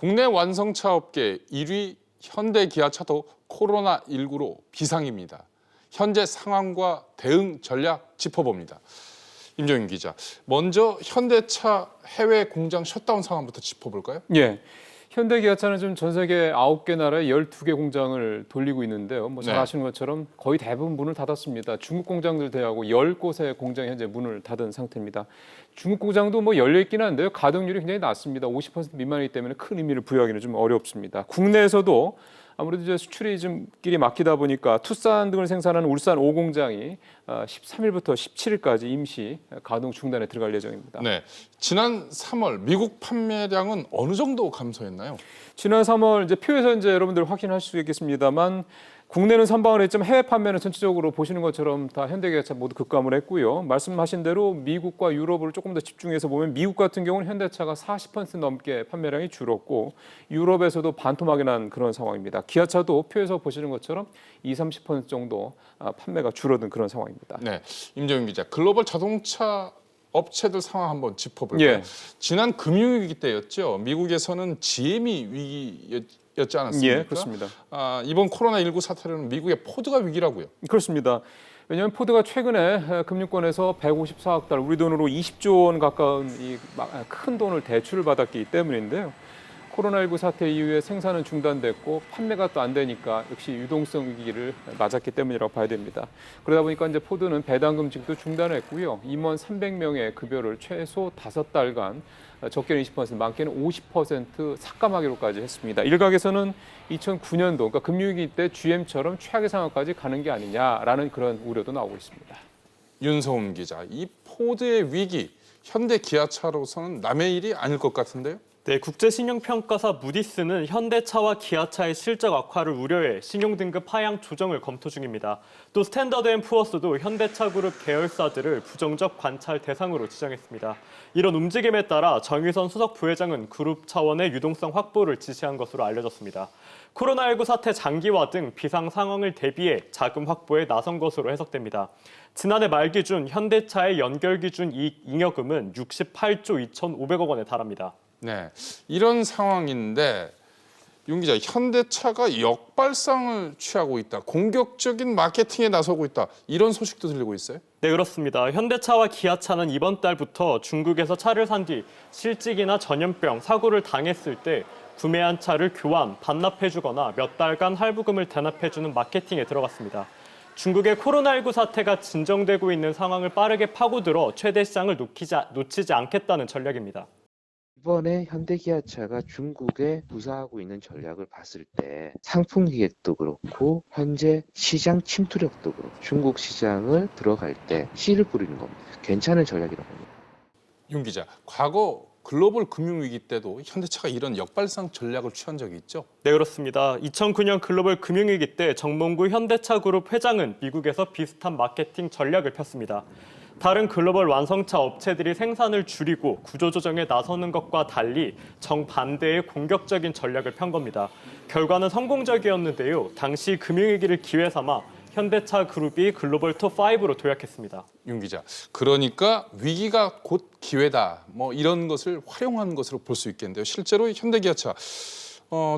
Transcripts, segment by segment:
국내 완성차 업계 1위 현대기아차도 코로나19로 비상입니다. 현재 상황과 대응 전략 짚어봅니다. 임종윤 기자, 먼저 현대차 해외 공장 셧다운 상황부터 짚어볼까요? 예. 현대기아차는 지금 전 세계 9개 나라에 12개 공장을 돌리고 있는데요. 잘 아시는 것처럼 거의 대부분 문을 닫았습니다. 중국 공장들 제외하고 10곳의 공장이 현재 문을 닫은 상태입니다. 중국 공장도 열려 있긴 한데요. 가동률이 굉장히 낮습니다. 50% 미만이기 때문에 큰 의미를 부여하기는 좀 어렵습니다. 국내에서도 아무래도 이제 수출이 좀 길이 막히다 보니까 투싼 등을 생산하는 울산 5공장이 13일부터 17일까지 임시 가동 중단에 들어갈 예정입니다. 네, 지난 3월 미국 판매량은 어느 정도 감소했나요? 지난 3월 이제 표에서 이제 여러분들 확인하실 수 있겠습니다만 국내는 선방을 했지만 해외 판매는 전체적으로 보시는 것처럼 다 현대기아차 모두 급감을 했고요. 말씀하신 대로 미국과 유럽을 조금 더 집중해서 보면 미국 같은 경우는 현대차가 40% 넘게 판매량이 줄었고 유럽에서도 반토막이 난 그런 상황입니다. 기아차도 표에서 보시는 것처럼 20-30% 정도 판매가 줄어든 그런 상황입니다. 네, 임종윤 기자, 글로벌 자동차 업체들 상황 한번 짚어볼까요? 예. 지난 금융위기 때였죠. 미국에서는 GM이 위기였지 않았습니까? 예, 그렇습니다. 이번 코로나19 사태로는 미국의 포드가 위기라고요. 그렇습니다. 왜냐하면 포드가 최근에 금융권에서 154억 달러, 우리 돈으로 20조 원 가까운 큰 돈을 대출을 받았기 때문인데요. 코로나19 사태 이후에 생산은 중단됐고 판매가 또 안 되니까 역시 유동성 위기를 맞았기 때문이라고 봐야 됩니다. 그러다 보니까 이제 포드는 배당금 지급도 중단했고요. 임원 300명의 급여를 최소 5달간 적게는 20%, 많게는 50% 삭감하기로까지 했습니다. 일각에서는 2009년도, 그러니까 금융위기 때 GM처럼 최악의 상황까지 가는 게 아니냐라는 그런 우려도 나오고 있습니다. 윤성훈 기자, 이 포드의 위기, 현대 기아차로서는 남의 일이 아닐 것 같은데요? 네, 국제신용평가사 무디스는 현대차와 기아차의 실적 악화를 우려해 신용등급 하향 조정을 검토 중입니다. 또 스탠더드앤푸어스도 현대차 그룹 계열사들을 부정적 관찰 대상으로 지정했습니다. 이런 움직임에 따라 정의선 수석 부회장은 그룹 차원의 유동성 확보를 지시한 것으로 알려졌습니다. 코로나19 사태 장기화 등 비상 상황을 대비해 자금 확보에 나선 것으로 해석됩니다. 지난해 말 기준 현대차의 연결 기준 이익 잉여금은 68조 2,500억 원에 달합니다. 네, 이런 상황인데 윤 기자, 현대차가 역발상을 취하고 있다, 공격적인 마케팅에 나서고 있다, 이런 소식도 들리고 있어요? 네, 그렇습니다. 현대차와 기아차는 이번 달부터 중국에서 차를 산 뒤 실직이나 전염병, 사고를 당했을 때 구매한 차를 교환, 반납해주거나 몇 달간 할부금을 대납해주는 마케팅에 들어갔습니다. 중국의 코로나19 사태가 진정되고 있는 상황을 빠르게 파고들어 최대 시장을 놓치지 않겠다는 전략입니다. 이번에 현대기아차가 중국에 구사하고 있는 전략을 봤을 때 상품 기획도 그렇고 현재 시장 침투력도 그렇고 중국 시장을 들어갈 때 씨를 뿌리는 겁니다. 괜찮은 전략이라고 봅니다. 윤 기자, 과거 글로벌 금융위기 때도 현대차가 이런 역발상 전략을 취한 적이 있죠? 네, 그렇습니다. 2009년 글로벌 금융위기 때 정몽구 현대차 그룹 회장은 미국에서 비슷한 마케팅 전략을 폈습니다. 다른 글로벌 완성차 업체들이 생산을 줄이고 구조조정에 나서는 것과 달리 정반대의 공격적인 전략을 편 겁니다. 결과는 성공적이었는데요. 당시 금융위기를 기회 삼아 현대차 그룹이 글로벌 톱5로 도약했습니다. 윤 기자, 그러니까 위기가 곧 기회다, 이런 것을 활용한 것으로 볼 수 있겠는데요. 실제로 현대기아차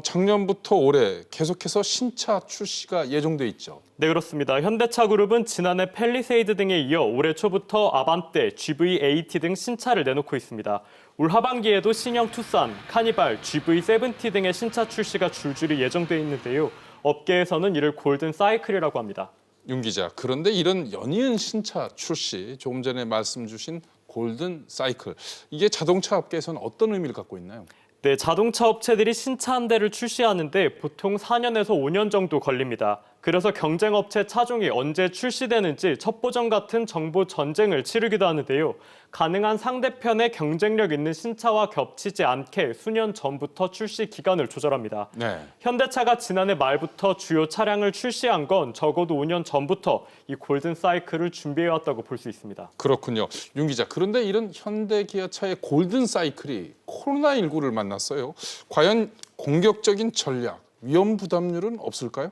작년부터 올해 계속해서 신차 출시가 예정돼 있죠. 네, 그렇습니다. 현대차 그룹은 지난해 펠리세이드 등에 이어 올해 초부터 아반떼, GV80 등 신차를 내놓고 있습니다. 올 하반기에도 신형 투싼, 카니발, GV70 등의 신차 출시가 줄줄이 예정돼 있는데요. 업계에서는 이를 골든 사이클이라고 합니다. 윤 기자, 그런데 이런 연이은 신차 출시, 조금 전에 말씀 주신 골든 사이클, 이게 자동차 업계에서는 어떤 의미를 갖고 있나요? 네, 자동차 업체들이 신차 한 대를 출시하는데 보통 4년에서 5년 정도 걸립니다. 그래서 경쟁업체 차종이 언제 출시되는지 첩보전 같은 정보 전쟁을 치르기도 하는데요. 가능한 상대편의 경쟁력 있는 신차와 겹치지 않게 수년 전부터 출시 기간을 조절합니다. 네. 현대차가 지난해 말부터 주요 차량을 출시한 건 적어도 5년 전부터 이 골든 사이클을 준비해왔다고 볼 수 있습니다. 그렇군요. 윤 기자, 그런데 이런 현대기아차의 골든 사이클이 코로나19를 만났어요. 과연 공격적인 전략, 위험 부담률은 없을까요?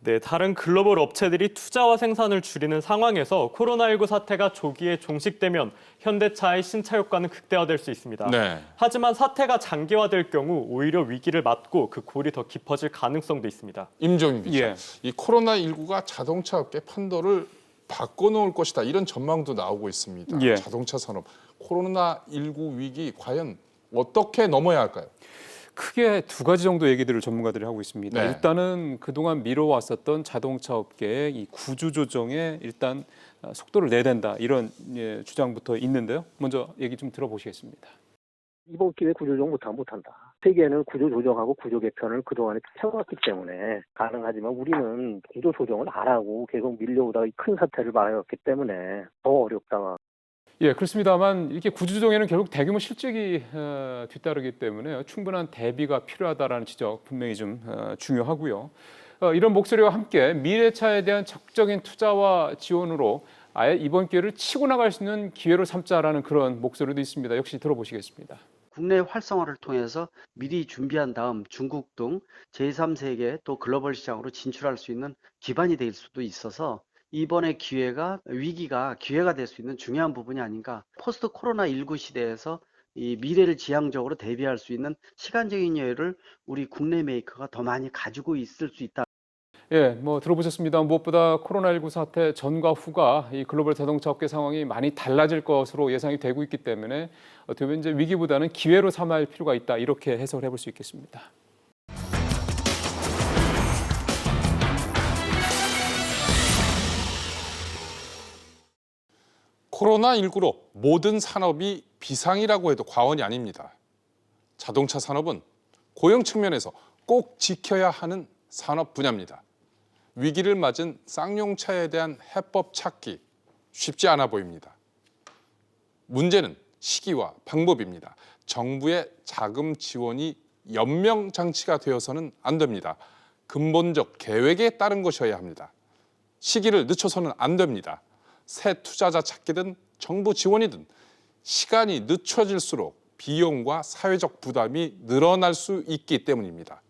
네, 다른 글로벌 업체들이 투자와 생산을 줄이는 상황에서 코로나19 사태가 조기에 종식되면 현대차의 신차 효과는 극대화될 수 있습니다. 네. 하지만 사태가 장기화될 경우 오히려 위기를 맞고 그 골이 더 깊어질 가능성도 있습니다. 임종인 기자, 예. 이 코로나19가 자동차 업계 판도를 바꿔놓을 것이다 이런 전망도 나오고 있습니다. 예. 자동차 산업 코로나19 위기 과연 어떻게 넘어야 할까요? 크게 두 가지 정도 얘기들을 전문가들이 하고 있습니다. 네. 일단은 그동안 미뤄왔었던 자동차 업계의 이 구조 조정에 일단 속도를 내야 된다 이런 주장부터 있는데요. 먼저 얘기 좀 들어보시겠습니다. 이번 기회에 구조조정 못한다. 세계는 구조조정하고 구조 개편을 그동안에 해왔기 때문에 가능하지만 우리는 구조조정을 안 하고 계속 밀려오다가 큰 사태를 맞았기 때문에 더 어렵다. 예, 그렇습니다만 이렇게 구조조정에는 결국 대규모 실적이 뒤따르기 때문에 충분한 대비가 필요하다라는 지적 분명히 좀 중요하고요. 이런 목소리와 함께 미래차에 대한 적극적인 투자와 지원으로 아예 이번 기회를 치고 나갈 수 있는 기회로 삼자라는 그런 목소리도 있습니다. 역시 들어보시겠습니다. 국내 활성화를 통해서 미리 준비한 다음 중국 등 제3세계 또 글로벌 시장으로 진출할 수 있는 기반이 될 수도 있어서 이번의 위기가 기회가 될 수 있는 중요한 부분이 아닌가. 포스트 코로나19 시대에서 이 미래를 지향적으로 대비할 수 있는 시간적인 여유를 우리 국내 메이커가 더 많이 가지고 있을 수 있다. 예, 뭐 들어보셨습니다. 무엇보다 코로나19 사태 전과 후가 이 글로벌 자동차 업계 상황이 많이 달라질 것으로 예상이 되고 있기 때문에 어떻게 보면 이제 위기보다는 기회로 삼아야 할 필요가 있다 이렇게 해석을 해볼 수 있겠습니다. 코로나19로 모든 산업이 비상이라고 해도 과언이 아닙니다. 자동차 산업은 고용 측면에서 꼭 지켜야 하는 산업 분야입니다. 위기를 맞은 쌍용차에 대한 해법 찾기 쉽지 않아 보입니다. 문제는 시기와 방법입니다. 정부의 자금 지원이 연명장치가 되어서는 안 됩니다. 근본적 계획에 따른 것이어야 합니다. 시기를 늦춰서는 안 됩니다. 새 투자자 찾기든 정부 지원이든 시간이 늦춰질수록 비용과 사회적 부담이 늘어날 수 있기 때문입니다.